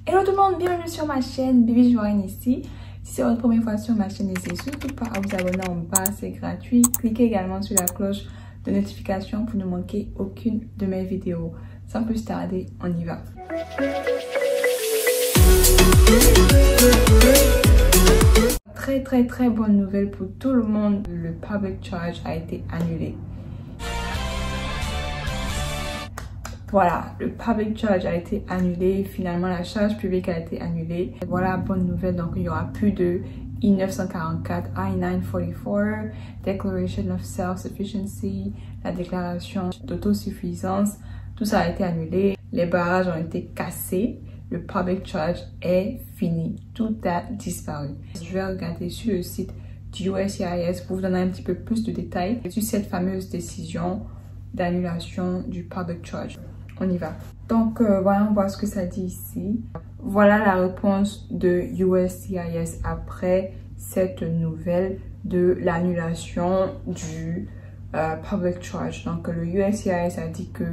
Hello tout le monde, bienvenue sur ma chaîne Bibi Joanne ici. Si c'est votre première fois sur ma chaîne, n'hésitez surtout pas à vous abonner en bas, c'est gratuit. Cliquez également sur la cloche de notification pour ne manquer aucune de mes vidéos. Sans plus tarder, on y va. Très bonne nouvelle pour tout le monde. Le public charge a été annulé. Voilà, le public charge a été annulé. Finalement, la charge publique a été annulée. Voilà, bonne nouvelle. Donc, il n'y aura plus de I-944, I-944, Declaration of Self-Sufficiency, la déclaration d'autosuffisance. Tout ça a été annulé. Les barrages ont été cassés. Le public charge est fini. Tout a disparu. Je vais regarder sur le site du USCIS pour vous donner un petit peu plus de détails sur cette fameuse décision d'annulation du public charge. On y va. Donc, voyons voir ce que ça dit ici. Voilà la réponse de USCIS après cette nouvelle de l'annulation du public charge. Donc, le USCIS a dit que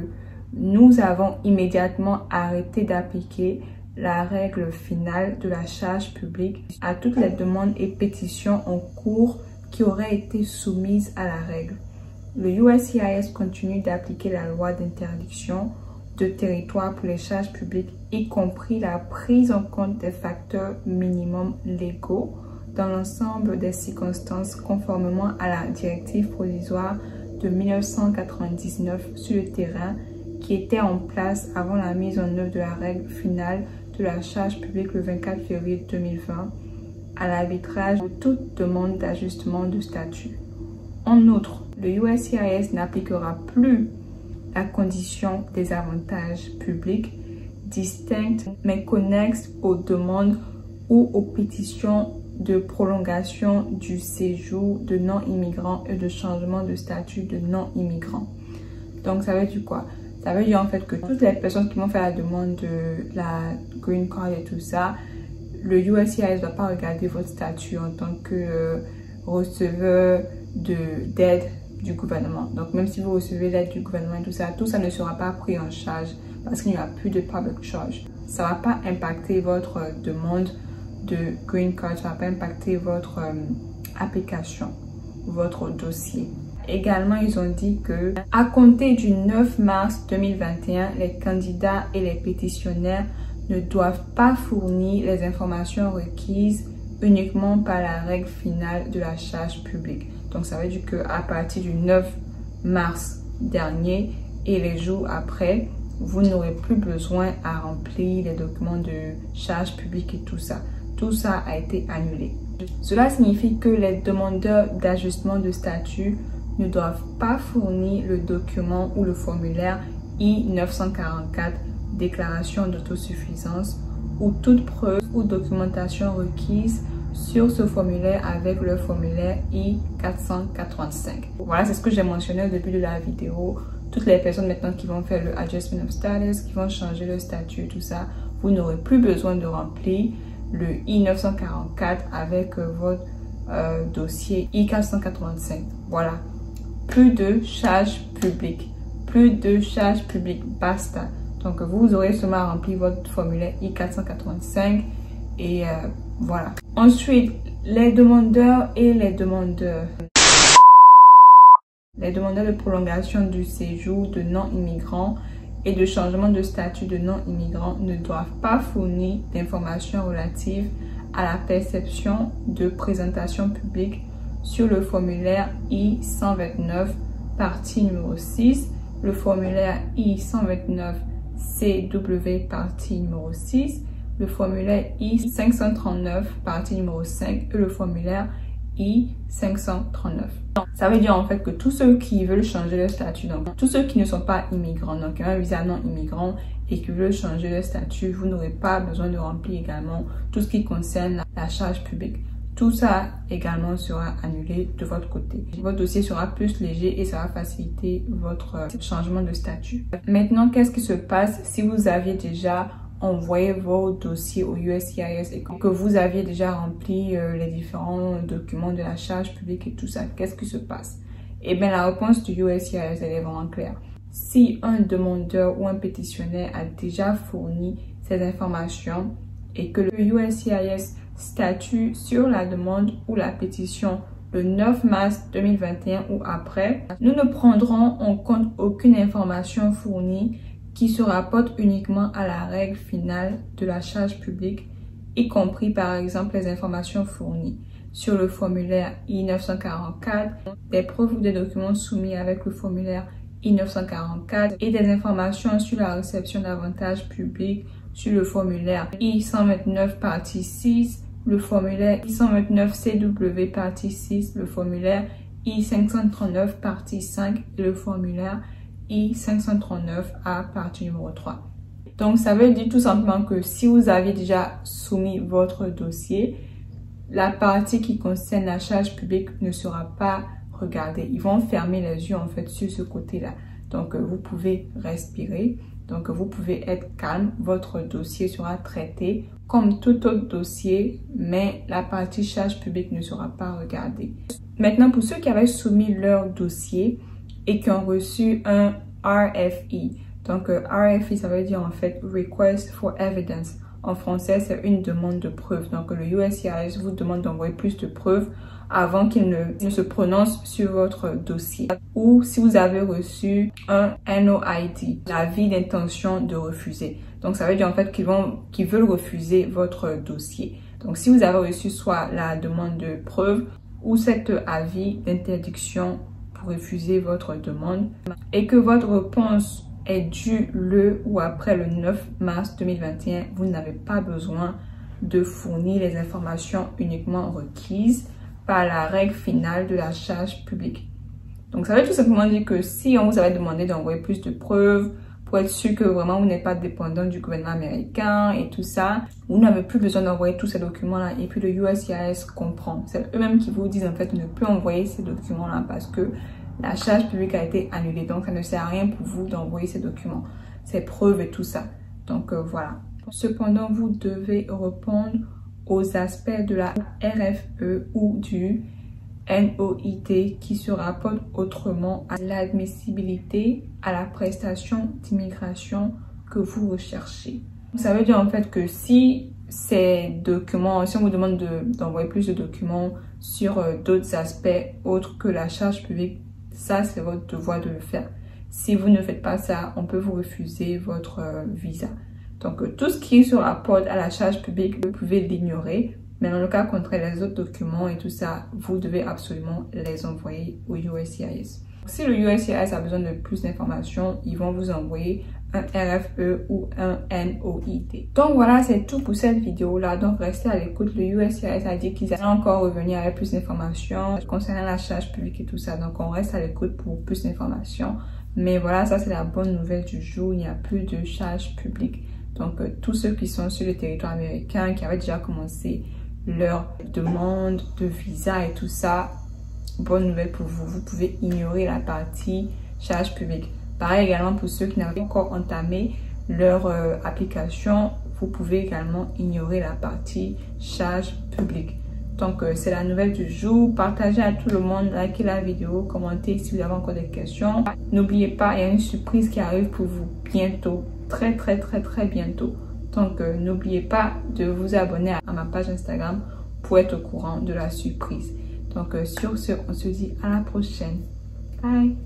nous avons immédiatement arrêté d'appliquer la règle finale de la charge publique à toutes les demandes et pétitions en cours qui auraient été soumises à la règle. Le USCIS continue d'appliquer la loi d'interdiction de territoire pour les charges publiques, y compris la prise en compte des facteurs minimums légaux dans l'ensemble des circonstances conformément à la directive provisoire de 1999 sur le terrain qui était en place avant la mise en œuvre de la règle finale de la charge publique le 24 février 2020 à l'arbitrage de toute demande d'ajustement de statut. En outre, le USCIS n'appliquera plus la condition des avantages publics distincts mais connexes aux demandes ou aux pétitions de prolongation du séjour de non-immigrants et de changement de statut de non-immigrants. Donc, ça veut dire quoi? Ça veut dire en fait que toutes les personnes qui vont faire la demande de la green card et tout ça, le USCIS ne va pas regarder votre statut en tant que receveur d'aide du gouvernement. Donc, même si vous recevez l'aide du gouvernement et tout ça ne sera pas pris en charge parce qu'il n'y aura plus de public charge. Ça ne va pas impacter votre demande de green card, ça ne va pas impacter votre application, votre dossier. Également, ils ont dit que à compter du 9 mars 2021, les candidats et les pétitionnaires ne doivent pas fournir les informations requises uniquement par la règle finale de la charge publique. Donc, ça veut dire qu'à partir du 9 mars dernier et les jours après, vous n'aurez plus besoin à remplir les documents de charge publique et tout ça. Tout ça a été annulé. Cela signifie que les demandeurs d'ajustement de statut ne doivent pas fournir le document ou le formulaire I-944, déclaration d'autosuffisance, ou toute preuve ou documentation requise sur ce formulaire avec le formulaire I-485. Voilà, c'est ce que j'ai mentionné au début de la vidéo. Toutes les personnes maintenant qui vont faire le adjustment of status, qui vont changer le statut, tout ça, vous n'aurez plus besoin de remplir le I-944 avec votre dossier I-485. Voilà. Plus de charges publiques. Plus de charges publiques. Basta. Donc, vous aurez seulement rempli votre formulaire I-485 et voilà. Ensuite, les demandeurs de prolongation du séjour de non-immigrants et de changement de statut de non-immigrants ne doivent pas fournir d'informations relatives à la perception de présentation publique sur le formulaire I-129, partie numéro 6, le formulaire I-129-CW, partie numéro 6, le formulaire I-539, partie numéro 5 et le formulaire I-539. Ça veut dire en fait que tous ceux qui veulent changer leur statut, donc tous ceux qui ne sont pas immigrants, donc qui ont un visa non immigrant et qui veulent changer leur statut, vous n'aurez pas besoin de remplir également tout ce qui concerne la charge publique. Tout ça également sera annulé de votre côté. Votre dossier sera plus léger et ça va faciliter votre changement de statut. Maintenant, qu'est-ce qui se passe si vous aviez déjà envoyé vos dossiers au USCIS et que vous aviez déjà rempli les différents documents de la charge publique et tout ça? Qu'est-ce qui se passe? Eh bien, la réponse du USCIS, elle est vraiment claire. Si un demandeur ou un pétitionnaire a déjà fourni ces informations et que le USCIS statue sur la demande ou la pétition le 9 mars 2021 ou après, nous ne prendrons en compte aucune information fournie qui se rapporte uniquement à la règle finale de la charge publique, y compris par exemple les informations fournies sur le formulaire I-944, des preuves ou des documents soumis avec le formulaire I-944 et des informations sur la réception d'avantages publics sur le formulaire I-129 partie 6, le formulaire I-129CW partie 6, le formulaire I-539 partie 5 et le formulaire I-539A partie numéro 3. Donc, ça veut dire tout simplement que si vous avez déjà soumis votre dossier, la partie qui concerne la charge publique ne sera pas regardée. Ils vont fermer les yeux en fait sur ce côté-là. Donc, vous pouvez respirer. Donc, vous pouvez être calme. Votre dossier sera traité comme tout autre dossier, mais la partie charge publique ne sera pas regardée. Maintenant, pour ceux qui avaient soumis leur dossier et qui ont reçu un RFE. Donc, RFE, ça veut dire en fait Request for Evidence. En français, c'est une demande de preuve. Donc, le USCIS vous demande d'envoyer plus de preuves avant qu'il ne se prononce sur votre dossier. Ou si vous avez reçu un NOID, l'avis d'intention de refuser. Donc, ça veut dire en fait qu'ils veulent refuser votre dossier. Donc, si vous avez reçu soit la demande de preuve ou cet avis d'interdiction pour refuser votre demande et que votre réponse est due le ou après le 9 mars 2021, vous n'avez pas besoin de fournir les informations uniquement requises par la règle finale de la charge publique. Donc, ça veut tout simplement dire que si on vous avait demandé d'envoyer plus de preuves pour être sûr que vraiment vous n'êtes pas dépendant du gouvernement américain et tout ça, vous n'avez plus besoin d'envoyer tous ces documents-là et puis le USCIS comprend. C'est eux-mêmes qui vous disent en fait de ne plus envoyer ces documents-là parce que la charge publique a été annulée. Donc, ça ne sert à rien pour vous d'envoyer ces documents, ces preuves et tout ça. Donc, voilà. Cependant, vous devez répondre aux aspects de la RFE ou du NOIT qui se rapportent autrement à l'admissibilité à la prestation d'immigration que vous recherchez. Ça veut dire en fait que si ces documents, si on vous demande d'envoyer plus de documents sur d'autres aspects autres que la charge publique, ça c'est votre devoir de le faire. Si vous ne faites pas ça, on peut vous refuser votre visa. Donc tout ce qui se rapporte à la charge publique, vous pouvez l'ignorer. Mais dans le cas contraire, les autres documents et tout ça, vous devez absolument les envoyer au USCIS. Si le USCIS a besoin de plus d'informations, ils vont vous envoyer un RFE ou un NOIT. Donc voilà, c'est tout pour cette vidéo-là. Donc restez à l'écoute. Le USCIS a dit qu'ils allaient encore revenir avec plus d'informations concernant la charge publique et tout ça. Donc on reste à l'écoute pour plus d'informations. Mais voilà, ça c'est la bonne nouvelle du jour. Il n'y a plus de charge publique. Donc tous ceux qui sont sur le territoire américain, qui avaient déjà commencé leur demande de visa et tout ça, bonne nouvelle pour vous, vous pouvez ignorer la partie charge publique. Pareil également pour ceux qui n'avaient pas encore entamé leur application, vous pouvez également ignorer la partie charge publique. Donc c'est la nouvelle du jour. Partagez à tout le monde, likez la vidéo, commentez si vous avez encore des questions. N'oubliez pas, il y a une surprise qui arrive pour vous bientôt, très bientôt. Donc, n'oubliez pas de vous abonner à ma page Instagram pour être au courant de la surprise. Donc, sur ce, on se dit à la prochaine. Bye!